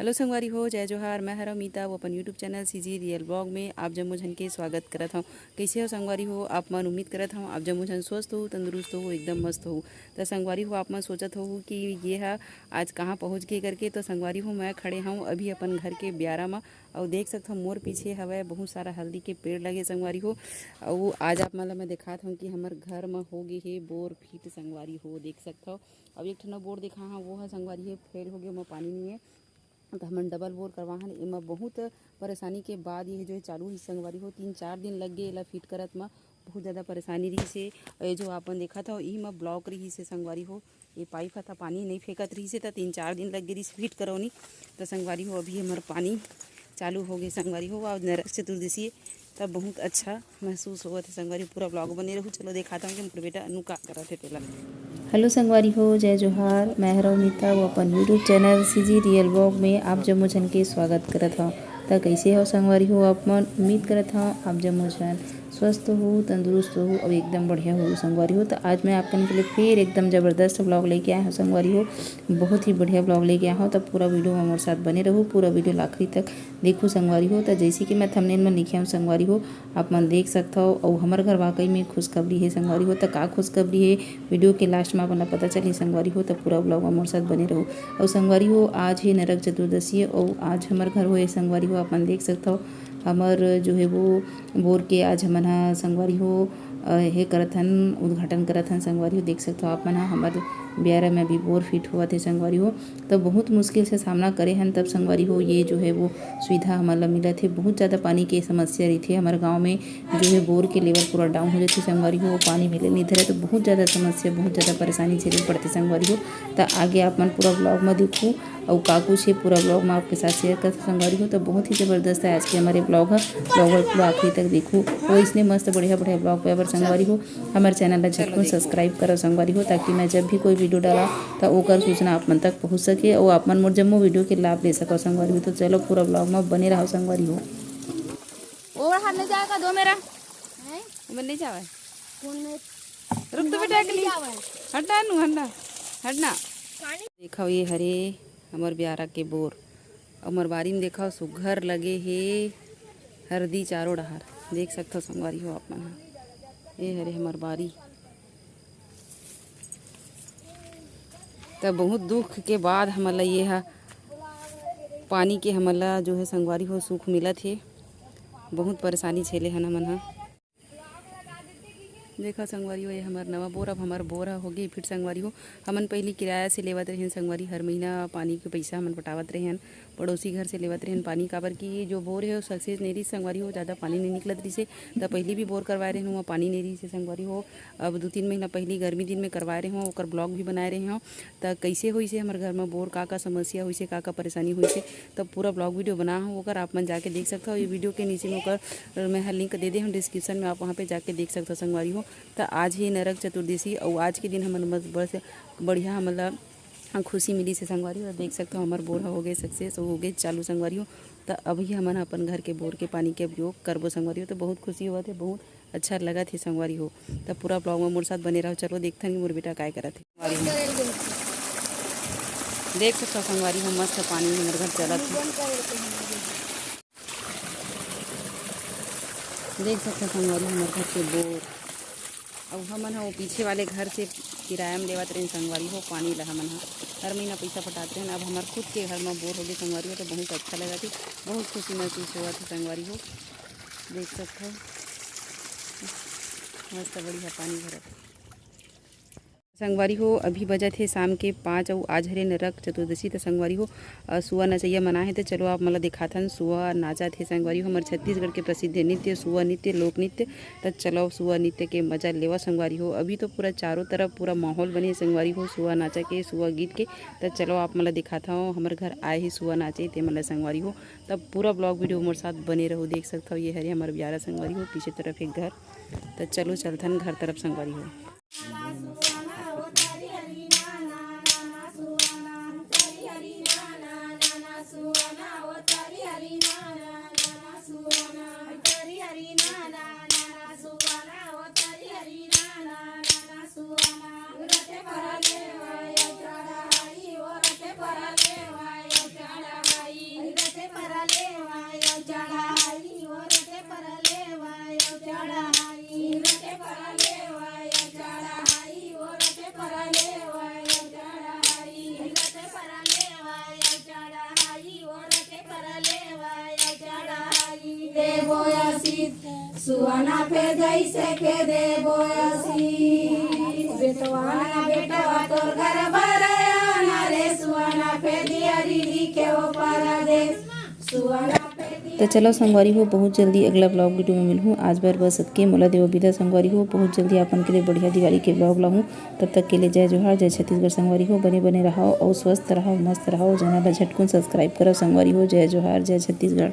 Hello संगवारी हो, जय जोहार। मैं हरा मीता वो अपन YouTube channel CG real blog में आप जम्मू झन के स्वागत करत हूँ। कैसे हो संगवारी हो? आप मन उम्मीद करत हूँ आप जम्मू झन स्वस्थ हो, तंदुरुस्त हो, एकदम मस्त हो। तो संगवारी हो आप मन सोचत हो कि ये है आज कहाँ पहुँच गए करके। तो संगवारी हो मैं खड़े हूँ अभी अपन घर के ब्यारा में और देख सकते हो मोर पीछे हवे बहुत सारा हल्दी के पेड़ लगे संगवारी हो। और आज आप मतलब मैं दिखात हूँ कि हमार घर में हो गए है बोर फीट संगवारी हो, देख सकते हो। अब एक ठो बोर दिखा हाँ वो है संगवारी है फेल हो गया, वहाँ पानी नहीं है तो हमन डबल बोर करवाहन। एमा बहुत परेशानी के बाद ये जो है चालू ही संगवारी हो 3-4 दिन लग गए एला फिट करत में। बहुत ज़्यादा परेशानी रही से ये जो आपन देखा था ई में ब्लॉक रही से संगवारी हो। ये पाइप था पानी नहीं फेंकत रही से तो 3-4 दिन लग गई फिट करौनी। तो संगवारी हो अभी हमार पानी चालू हो गई संगवारी हो। और नरक चतुर्दशी तब बहुत अच्छा महसूस हुआ था संगवारी। पूरा ब्लॉग बने रहूँ, चलो दिखाता हूँ कि मेरे बेटा अनु का करा थे पहला। हेलो संगवारी हो, जय जोहार। मैं हरा मीता वो अपन YouTube channel CG real blog में आप जम्मू झन के स्वागत करत हूँ। तो कैसे हो संगवारी हो? आप मन उम्मीद करत हूँ आप जम्मू झन स्वस्थ हो, तंदुरुस्त हो और एकदम बढ़िया हो संगवारी हो। तो आज मैं आपके लिए फिर एकदम ज़बरदस्त ब्लॉग लेके आया हूँ संगवारी हो। बहुत ही बढ़िया ब्लॉग लेके आया हूँ। तो पूरा वीडियो में हमारे साथ बने रहो, पूरा वीडियो आखिरी तक देखो संगवारी हो। तो जैसे कि मैं थंबनेल में लिखे हूँ संगवारी हो आप मन देख सकते हो। और हमारे घर वाकई में खुशखबरी है संगवारी हो। तो का खुशखबरी है वीडियो के लास्ट में अपना पता चली संगवारी हो। तो पूरा ब्लॉग में हमारे साथ बने रहो। और संगवारी हो आज है नरक चतुर्दशी और आज हमारे घर हो संगवारी हो अपन देख सकते हो। हमार जो है वो बोर के आज हमन हा संगवारी हो हे करत हन उद्घाटन करत हन संगवारी हो। देख सकते हो आप मन हमारे ब्यारा में भी बोर फिट हुआ थे संगवारी हो। तो बहुत मुश्किल से सामना करे हन तब संगवारी हो ये जो है वो सुविधा हमारा मिला थे। बहुत ज़्यादा पानी की समस्या रही थी हमारे गाँव में, जो है बोर के लेवल पूरा डाउन हो जाती संगवारी हो। पानी मिले नहीं धरे तो बहुत ज़्यादा समस्या बहुत ज़्यादा परेशानी झेलनी पड़ती संगवारी हो। तो आगे आप मन पूरा ब्लॉग में देखो और काकू से पूरा ब्लॉग में आपके साथ शेयर कर संगवारी हो। तो बहुत ही ज़बरदस्त है आज के हमारे ब्लॉग है। ब्लॉग पूरा आखिरी तक देखो वो इसने मस्त बढ़िया बढ़िया ब्लॉग पे अगर संगवारी हो हमारे चैनल ला झटकुन सब्सक्राइब करो संगवारी हो, ताकि मैं जब भी कोई वीडियो डाला तो ओकर सूचना आप मन तक पहुँच सके और आप मन मोर जम्मो वीडियो के लाभ ले सको संगवारी हो। तो चलो पूरा ब्लॉग में बने रहो संगवारी हो। और हाथ नहीं जाएगा दो मेरा मन नहीं जावे रुक तो बेटा अगली हटना नु हटना हटना। देखो ये हरे हमार ब्यारा के बोर हमार बारी में देखो सुघर लगे हे हरदी चारों डहार देख सकते हो संगवारी हो आप मन। ये हरे हमार बारी तो बहुत दुख के बाद हमला ये है पानी के हमला जो है संगवारी हो सुख मिला थे। बहुत परेशानी झेले हन हमन हा। देखा संगवारी हो ये हमार नवा बोर अब हमार बोर हो गई फिर संगवारी हो। हमन पहली किराया से लेवत रहें संगवारी, हर महीना पानी के पैसा हमन पटावत रहें पड़ोसी घर से लेवत रहें पानी। काबर की जो बोर है वो सक्सेस नहीं रही संगवारी हो, ज़्यादा पानी नहीं निकलत रही से। तो पहले भी बोर करवाए रहे वहाँ पानी नहीं रही से संगवारी हो। अब 2-3 महीना पहले गर्मी दिन में करवाए रहे हों और ब्लॉग भी बनाए रहे हों। तो कैसे हुई से हमारे घर में बोर का समस्या हुई से का परेशानी हुई से तब पूरा ब्लॉग वीडियो बना हो ओकर आप मन जाके देख सकते हो। ये वीडियो के नीचे में ओकर मैं लिंक दे दे हूँ डिस्क्रिप्शन में, आप वहाँ पे जाके देख सकते हो संगवारी हो। तो आज ही नरक चतुर्दशी और आज के दिन हमन बस बढ़िया मतलब खुशी मिली से संगवारी हो। देख सकते हो हमारे बोर हो गए सक्सेस हो गए चालू संगवारी हो। तो अभी हमन अपन घर के बोर के पानी के उपयोग करबो संगवारी हो। तो बहुत खुशी हुआ थे, बहुत अच्छा लगा थे संगवारी हो। तो पूरा ब्लॉग में मोर साथ बने रहो। चलो देखते हैं मोर बेटा काय करा थे संगवारी हो। देख सकते हो संगवारी हो मस्त पानी हमारे घर चला था। देख सकते हो संगवारी हमारे घर के बोर अब हमन हा वो पीछे वाले घर से किराया में लेवत रहे संगवारी हो पानी ला हमन हा हर महीना पैसा पटाते हैं। अब हमारे खुद के घर में बोर हो गए संगवारी हो। तो बहुत अच्छा लगा थी, बहुत खुशी महसूस हुआ था संगवारी हो। देख सकते हो मस्त बढ़िया पानी भरा संगवारी हो। अभी बजा थे शाम के 5 और आज हरे नरक चतुर्दशी। तो संगवारी हो सुआ नचैया मना है। तो चलो आप मतलब दिखाथन सुआ नाचा थे संगवारी हो। हमारे छत्तीसगढ़ के प्रसिद्ध नृत्य सुआ नृत्य लोक नृत्य। तो चलो सुआ नृत्य के मजा लेवा संगवारी हो। अभी तो पूरा चारों तरफ पूरा माहौल बने संगवारी हो सुआ नाचा के सुआ गीत के। तो चलो आप मतलब दिखाता हो हमारे घर आए ही सुआ नाचे थे मतलब संगवारी हो। तब पूरा ब्लॉग वीडियो हमारे साथ बने रहो। देख सकता हो ये हरे हमारे ब्यारा संगवारी हो, पीछे तरफ एक घर। तो चलो चलथन घर तरफ संगवारी हो। सुवना पे जैसे के दे बोयसी बेटवाना बेटवा तोर घर बरयाना रे सुवना पे दियरी लिखे वो परदेश सुवना पे तो चलो संगवारी हो, बहुत जल्दी अगला ब्लॉग वीडियो में मिलूँ। आज बार बस सबके मोला देव विदा संगवारी हो। बहुत जल्दी अपन के लिए बढ़िया दिवाली के ब्लॉग लाऊँ। तब तक के लिए जय जोहार, जय छत्तीसगढ़ संगवारी हो। बने बने रहो और स्वस्थ रहो, मस्त रहो। चैनल ला झटकुन सब्सक्राइब करो संगवारी हो। जय जोहार, जय छत्तीसगढ़।